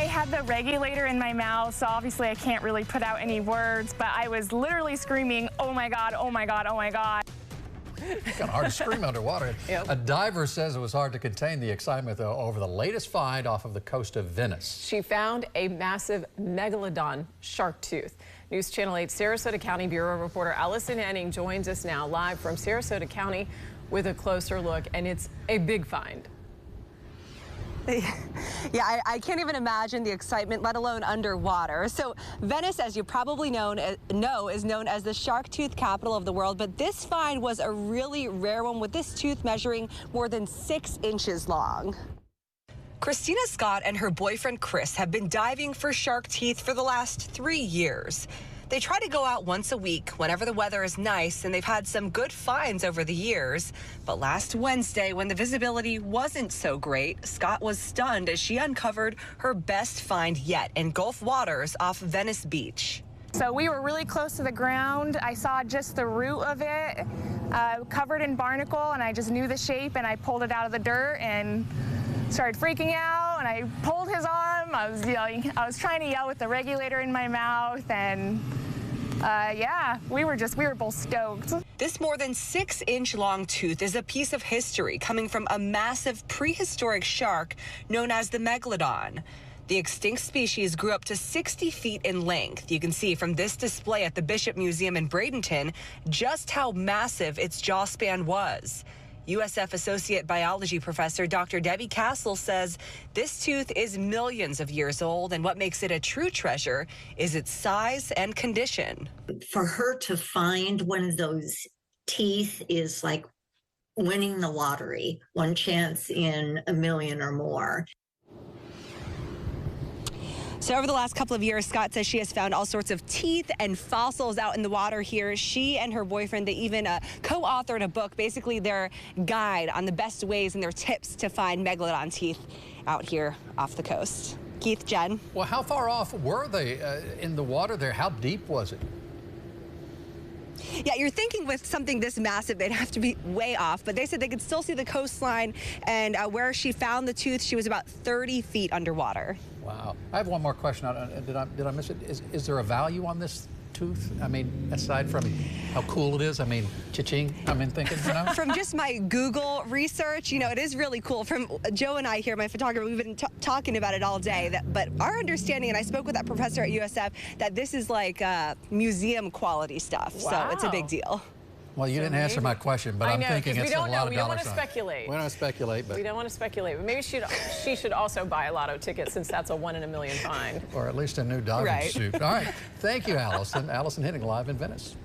had the regulator in my mouth, so obviously I can't really put out any words, but I was literally screaming, "Oh my God, oh my God, oh my God." It's kind of hard to scream underwater. Yep. A diver says it was hard to contain the excitement, though, over the latest find off of the coast of Venice. She found a massive Megalodon shark tooth. News Channel 8 Sarasota County Bureau reporter Allison Henning joins us now live from Sarasota County with a closer look, and it's a big find. Yeah, I can't even imagine the excitement, let alone underwater. So Venice, as you probably know, is known as the shark tooth capital of the world. But this find was a really rare one, with this tooth measuring more than 6 inches long. Christina Scott and her boyfriend Chris have been diving for shark teeth for the last 3 years. They try to go out once a week whenever the weather is nice, and they've had some good finds over the years. But last Wednesday, when the visibility wasn't so great, Scott was stunned as she uncovered her best find yet in Gulf waters off Venice Beach. So we were really close to the ground. I saw just the root of it, covered in barnacle, and I just knew the shape, and I pulled it out of the dirt and started freaking out, and I pulled his arm. I was yelling. I was trying to yell with the regulator in my mouth, and yeah, we were both stoked. This more than 6-inch long tooth is a piece of history coming from a massive prehistoric shark known as the Megalodon. The extinct species grew up to 60 feet in length. You can see from this display at the Bishop Museum in Bradenton just how massive its jaw span was. USF Associate Biology Professor Dr. Debbie Castle says this tooth is millions of years old, and what makes it a true treasure is its size and condition. For her to find one of those teeth is like winning the lottery, one chance in a million or more. So over the last couple of years, Scott says she has found all sorts of teeth and fossils out in the water here. She and her boyfriend, they even co-authored a book, basically their guide on the best ways and their tips to find Megalodon teeth out here off the coast. Keith, Jen. Well, how far off were they in the water there? How deep was it? Yeah, you're thinking with something this massive, they'd have to be way off, but they said they could still see the coastline, and where she found the tooth, she was about 30 feet underwater. Wow. I have one more question. Did I miss it? Is there a value on this tooth? I mean, aside from how cool it is, I mean, cha-ching, I'm thinking, you know? From just my Google research, you know, it is really cool. From Joe and I here, my photographer, we've been talking about it all day. But our understanding, and I spoke with that professor at USF, that this is like museum quality stuff. Wow. So it's a big deal. Well, you didn't answer my question, but I'm thinking it's a lot of dollars. We don't want to speculate. We don't want to speculate, but... We don't want to speculate, but maybe she should also buy a lotto ticket, since that's a 1 in a million find. Or at least a new diving suit. All right. Thank you, Allison. Allison Henning, live in Venice.